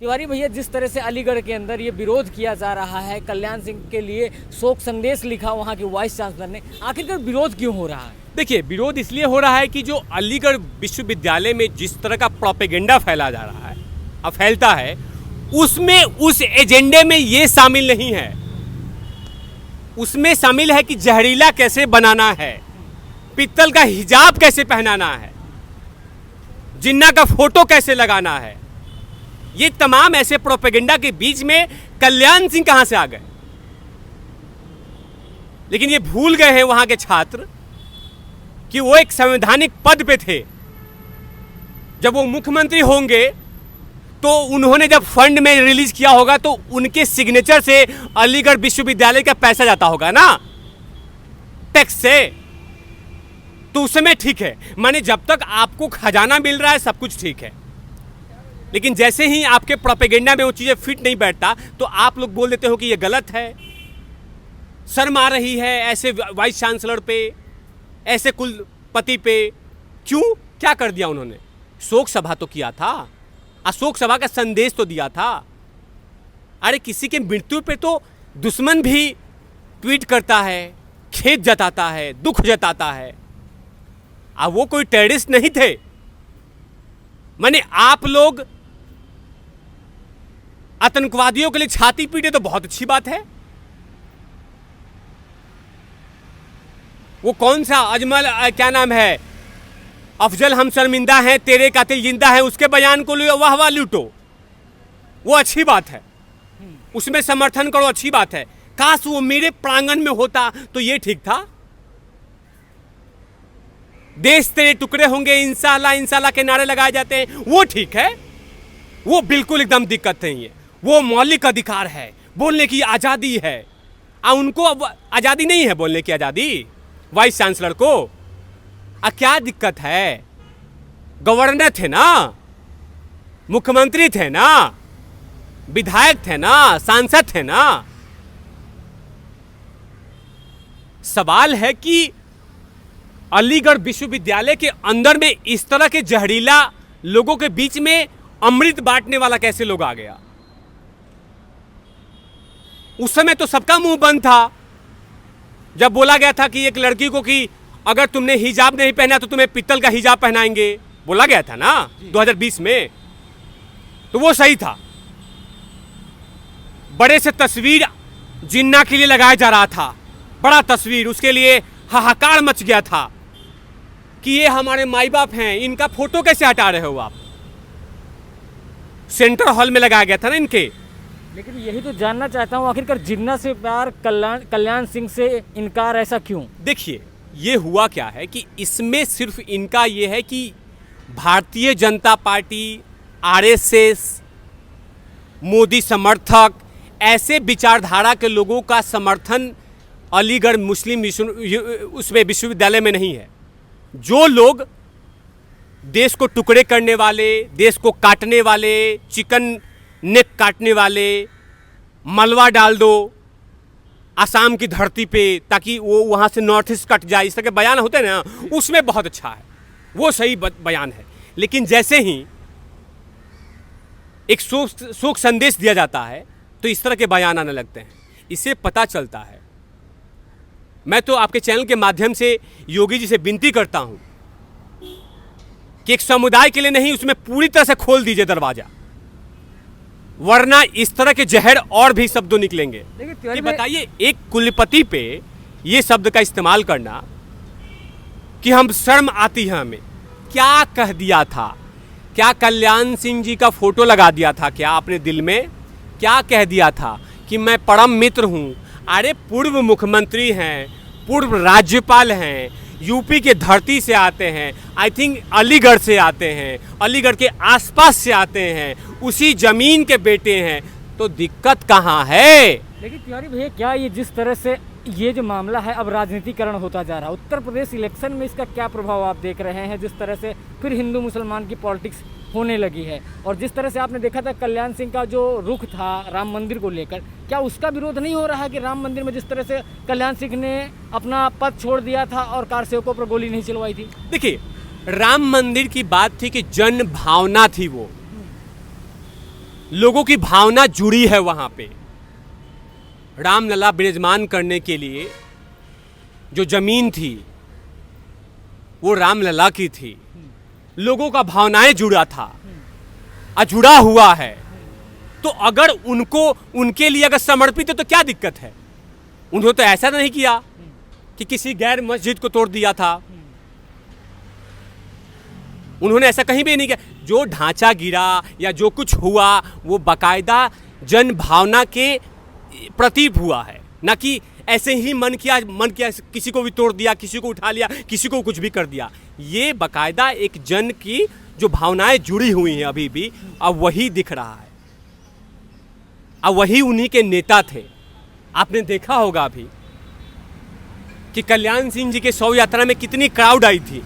तिवारी भैया, जिस तरह से अलीगढ़ के अंदर ये विरोध किया जा रहा है, कल्याण सिंह के लिए शोक संदेश लिखा वहाँ के वाइस चांसलर ने, आखिरकार विरोध क्यों हो रहा है? देखिए, विरोध इसलिए हो रहा है कि जो अलीगढ़ विश्वविद्यालय में जिस तरह का प्रोपेगेंडा फैला जा रहा है, अब फैलता है, उसमें उस एजेंडे में ये शामिल नहीं है। उसमें शामिल है कि जहरीला कैसे बनाना है, पित्तल का हिजाब कैसे पहनाना है, जिन्ना का फोटो कैसे लगाना है। ये तमाम ऐसे प्रोपेगेंडा के बीच में कल्याण सिंह कहां से आ गए? लेकिन ये भूल गए हैं वहां के छात्र कि वो एक संवैधानिक पद पे थे। जब वो मुख्यमंत्री होंगे तो उन्होंने जब फंड में रिलीज किया होगा तो उनके सिग्नेचर से अलीगढ़ विश्वविद्यालय का पैसा जाता होगा ना, टैक्स से। तो उस समय ठीक है, माने जब तक आपको खजाना मिल रहा है सब कुछ ठीक है। लेकिन जैसे ही आपके प्रोपेगेंडा में वो चीज़ें फिट नहीं बैठता तो आप लोग बोल देते हो कि ये गलत है। शर्म आ रही है ऐसे वाइस चांसलर पे, ऐसे कुलपति पे। क्यों? क्या कर दिया उन्होंने? शोक सभा तो किया था, अशोक सभा का संदेश तो दिया था। अरे किसी के मृत्यु पे तो दुश्मन भी ट्वीट करता है, खेद जताता है, दुख जताता है। अब वो कोई टेररिस्ट नहीं थे। माने आप लोग आतंकवादियों के लिए छाती पीटे तो बहुत अच्छी बात है। वो कौन सा अजमल, क्या नाम है, अफजल हम शर्मिंदा हैं, तेरे कातिल जिंदा है, उसके बयान को लो, वाह वाह लूटो, वो अच्छी बात है, उसमें समर्थन करो, अच्छी बात है। काश वो मेरे प्रांगण में होता तो ये ठीक था। देश तेरे टुकड़े होंगे इंशाल्लाह इंशाल्लाह के नारे लगाए जाते हैं, वो ठीक है, वो बिल्कुल एकदम दिक्कत नहीं है। वो मौलिक अधिकार है, बोलने की आज़ादी है। उनको अब आज़ादी नहीं है, बोलने की आज़ादी वाइस चांसलर को। क्या दिक्कत है? गवर्नर थे ना, मुख्यमंत्री थे ना, विधायक थे ना, सांसद थे ना। सवाल है कि अलीगढ़ विश्वविद्यालय के अंदर में इस तरह के जहरीला लोगों के बीच में अमृत बांटने वाला कैसे लोग आ गया? उस समय तो सबका मुंह बंद था जब बोला गया था कि एक लड़की को कि अगर तुमने हिजाब नहीं पहना तो तुम्हें पित्तल का हिजाब पहनाएंगे, बोला गया था ना 2020 में। तो वो सही था। बड़े से तस्वीर जिन्ना के लिए लगाया जा रहा था, बड़ा तस्वीर, उसके लिए हाहाकार मच गया था कि ये हमारे माई बाप हैं, इनका फोटो कैसे हटा रहे हो आप? सेंट्रल हॉल में लगाया गया था ना इनके। लेकिन यही तो जानना चाहता हूँ, आखिरकार जिन्ना से प्यार, कल्याण सिंह से इनकार, ऐसा क्यों? देखिए, ये हुआ क्या है कि इसमें सिर्फ इनका ये है कि भारतीय जनता पार्टी, आरएसएस, मोदी समर्थक, ऐसे विचारधारा के लोगों का समर्थन अलीगढ़ मुस्लिम उसमें विश्वविद्यालय में नहीं है। जो लोग देश को टुकड़े करने वाले, देश को काटने वाले, चिकन नेक काटने वाले, मलबा डाल दो आसाम की धरती पे ताकि वो वहाँ से नॉर्थ ईस्ट कट जाए, इस तरह के बयान होते हैं ना, उसमें बहुत अच्छा है, वो सही बयान है। लेकिन जैसे ही एक शोक संदेश दिया जाता है तो इस तरह के बयान आने लगते हैं। इससे पता चलता है, मैं तो आपके चैनल के माध्यम से योगी जी से विनती करता हूं कि एक समुदाय के लिए नहीं, उसमें पूरी तरह से खोल दीजिए दरवाजा, वरना इस तरह के जहर और भी शब्दों निकलेंगे। ये बताइए, एक कुलपति पे ये शब्द का इस्तेमाल करना कि हम शर्म आती है हमें। क्या कह दिया था? क्या कल्याण सिंह जी का फोटो लगा दिया था क्या आपने दिल में? क्या कह दिया था कि मैं परम मित्र हूं? अरे पूर्व मुख्यमंत्री हैं, पूर्व राज्यपाल हैं, यूपी के धरती से आते हैं, आई थिंक अलीगढ़ से आते हैं, अलीगढ़ के आसपास से आते हैं, उसी जमीन के बेटे हैं, तो दिक्कत कहाँ है? लेकिन तिवारी भैया, क्या ये जिस तरह से ये जो मामला है अब राजनीतिकरण होता जा रहा है, उत्तर प्रदेश इलेक्शन में इसका क्या प्रभाव आप देख रहे हैं? जिस तरह से फिर हिंदू मुसलमान की पॉलिटिक्स होने लगी है, और जिस तरह से आपने देखा था कल्याण सिंह का जो रुख था राम मंदिर को लेकर, क्या उसका विरोध नहीं हो रहा है कि राम मंदिर में जिस तरह से कल्याण सिंह ने अपना पद छोड़ दिया था और कारसेवकों पर गोली नहीं चलवाई थी? देखिए, राम मंदिर की बात थी कि जन भावना थी, वो लोगों की भावना जुड़ी है वहां पे। रामलला विराजमान करने के लिए जो जमीन थी वो रामलला की थी, लोगों का भावनाएं जुड़ा था, जुड़ा हुआ है। तो अगर उनको उनके लिए अगर समर्पित है तो क्या दिक्कत है? उन्होंने तो ऐसा नहीं किया कि किसी गैर मस्जिद को तोड़ दिया था, उन्होंने ऐसा कहीं भी नहीं किया। जो ढांचा गिरा या जो कुछ हुआ वो बाकायदा जन भावना के प्रतीक हुआ है, ना कि ऐसे ही मन किया किसी को भी तोड़ दिया, किसी को उठा लिया, किसी को कुछ भी कर दिया। ये बाकायदा एक जन की जो भावनाएं जुड़ी हुई हैं अभी भी, अब वही दिख रहा है, अब वही उन्हीं के नेता थे। आपने देखा होगा अभी कि कल्याण सिंह जी के शव यात्रा में कितनी क्राउड आई थी।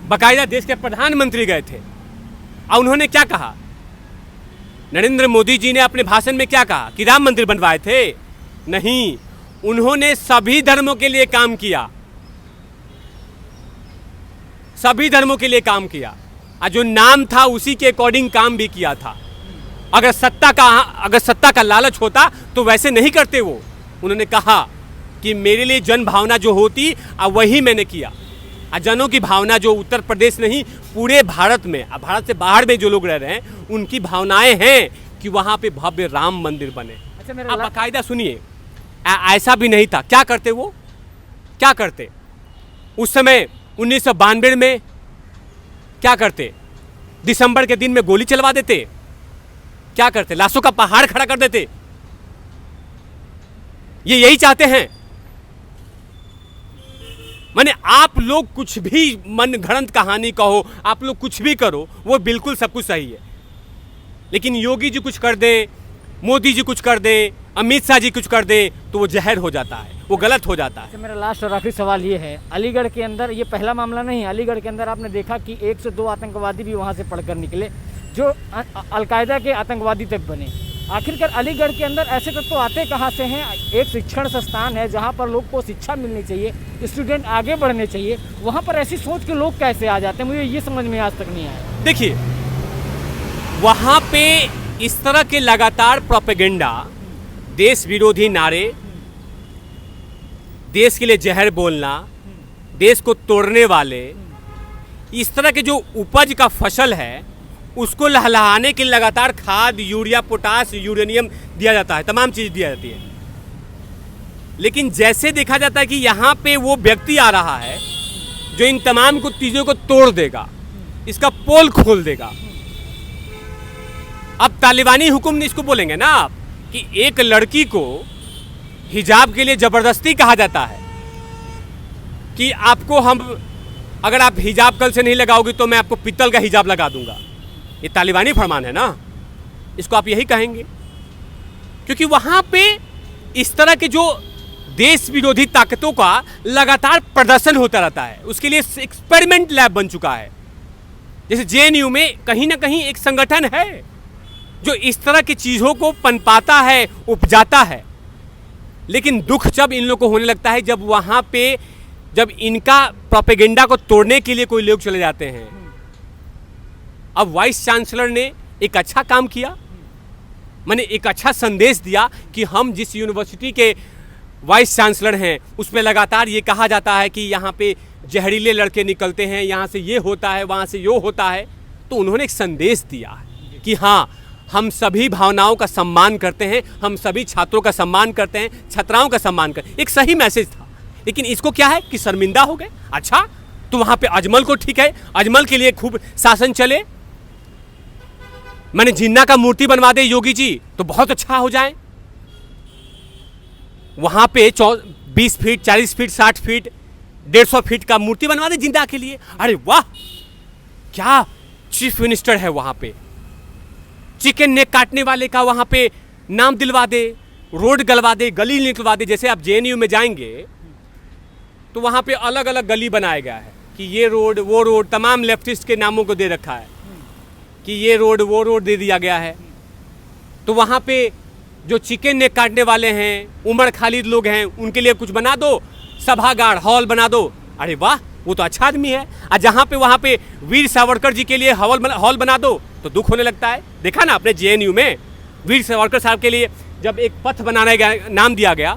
बाकायदा देश के प्रधानमंत्री गए थे और उन्होंने क्या कहा? नरेंद्र मोदी जी ने अपने भाषण में क्या कहा कि राम मंदिर बनवाए थे? नहीं, उन्होंने सभी धर्मों के लिए काम किया, सभी धर्मों के लिए काम किया, और जो नाम था उसी के अकॉर्डिंग काम भी किया था। अगर सत्ता का लालच होता तो वैसे नहीं करते वो। उन्होंने कहा कि मेरे लिए जन भावना जो होती अब वही मैंने किया। जनों की भावना जो उत्तर प्रदेश नहीं पूरे भारत में, भारत से बाहर में जो लोग रह रहे हैं उनकी भावनाएं हैं कि वहाँ पे भव्य राम मंदिर बने। अच्छा, आप बाकायदा सुनिए, ऐसा भी नहीं था। क्या करते वो, क्या करते उस समय 1992 में? क्या करते? दिसंबर के दिन में गोली चलवा देते? क्या करते? लाशों का पहाड़ खड़ा कर देते? ये यही चाहते हैं। माने आप लोग कुछ भी मन घड़ंत कहानी कहो, आप लोग कुछ भी करो, वो बिल्कुल सब कुछ सही है। लेकिन योगी जी कुछ कर दे, मोदी जी कुछ कर दे, अमित शाह जी कुछ कर दे तो वो जहर हो जाता है, वो गलत हो जाता है। मेरा लास्ट और आखिरी सवाल ये है, अलीगढ़ के अंदर ये पहला मामला नहीं, अलीगढ़ के अंदर आपने देखा कि 1 से 2 आतंकवादी भी वहाँ से पढ़कर निकले जो अलकायदा के आतंकवादी तक बने। आखिरकार अलीगढ़ के अंदर ऐसे तत्व आते कहाँ से हैं? एक शिक्षण संस्थान है जहाँ पर लोग को शिक्षा मिलनी चाहिए, स्टूडेंट आगे बढ़ने चाहिए, वहाँ पर ऐसी सोच के लोग कैसे आ जाते हैं? मुझे ये समझ में आज तक नहीं आया। देखिए, वहाँ पे इस तरह के लगातार प्रोपेगेंडा, देश विरोधी नारे, देश के लिए जहर बोलना, देश को तोड़ने वाले, इस तरह के जो उपज का फसल है उसको लहलहाने के लगातार खाद, यूरिया, पोटास, यूरेनियम दिया जाता है, तमाम चीज़ दिया जाती है। लेकिन जैसे देखा जाता है कि यहाँ पे वो व्यक्ति आ रहा है जो इन तमाम को चीज़ों को तोड़ देगा, इसका पोल खोल देगा। अब तालिबानी हुक्म इसको बोलेंगे ना आप कि एक लड़की को हिजाब के लिए ज़बरदस्ती कहा जाता है कि आपको अगर आप हिजाब कल से नहीं लगाओगे तो मैं आपको पीतल का हिजाब लगा दूंगा। ये तालिबानी फरमान है ना, इसको आप यही कहेंगे। क्योंकि वहाँ पे इस तरह के जो देश विरोधी ताकतों का लगातार प्रदर्शन होता रहता है, उसके लिए एक्सपेरिमेंट लैब बन चुका है। जैसे जेएनयू में कहीं ना कहीं एक संगठन है जो इस तरह की चीज़ों को पनपाता है, उपजाता है। लेकिन दुख जब इन लोगों को होने लगता है जब इनका प्रोपेगेंडा को तोड़ने के लिए कोई लोग चले जाते हैं। अब वाइस चांसलर ने एक अच्छा काम किया, मैंने एक अच्छा संदेश दिया कि हम जिस यूनिवर्सिटी के वाइस चांसलर हैं उसमें लगातार ये कहा जाता है कि यहाँ पे जहरीले लड़के निकलते हैं, यहाँ से ये होता है, वहाँ से यो होता है। तो उन्होंने एक संदेश दिया है कि हाँ, हम सभी भावनाओं का सम्मान करते हैं, हम सभी छात्रों का सम्मान करते हैं, छात्राओं का सम्मान करते हैं। एक सही मैसेज था। लेकिन इसको क्या है कि शर्मिंदा हो गए। अच्छा, तो वहाँ पे अजमल को ठीक है, अजमल के लिए खूब शासन चले, मैंने जिन्ना का मूर्ति बनवा दे योगी जी तो बहुत अच्छा हो जाए। वहां पे 20 फीट, 40 फीट, 60 फीट, 150 फीट का मूर्ति बनवा दे जिन्ना के लिए। अरे वाह, क्या चीफ मिनिस्टर है वहां पे। चिकन नेक काटने वाले का वहां पे नाम दिलवा दे, रोड गलवा दे, गली निकलवा दे। जैसे आप जेएनयू में जाएंगे तो वहां पे अलग अलग गली बनाया गया है कि ये रोड, वो रोड, तमाम लेफ्टिस्ट के नामों को दे रखा है कि ये रोड, वो रोड दे दिया गया है। तो वहाँ पे जो चिकन नेक काटने वाले हैं, उमर खालिद लोग हैं, उनके लिए कुछ बना दो, सभागार, हॉल बना दो। अरे वाह, वो तो अच्छा आदमी है। और जहाँ पे वहाँ पे वीर सावरकर जी के लिए हॉल बना दो, तो दुख होने लगता है। देखा ना आपने जेएनयू में वीर सावरकर साहब के लिए जब एक पथ बनाने का नाम दिया गया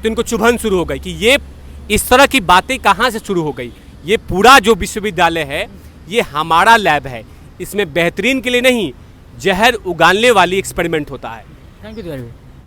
तो इनको चुभन शुरू हो गई कि ये इस तरह की बातें कहाँ से शुरू हो गई। ये पूरा जो विश्वविद्यालय है ये हमारा लैब है, इसमें बेहतरीन के लिए नहीं जहर उगालने वाली एक्सपेरिमेंट होता है। थैंक यू तिवारी भाई।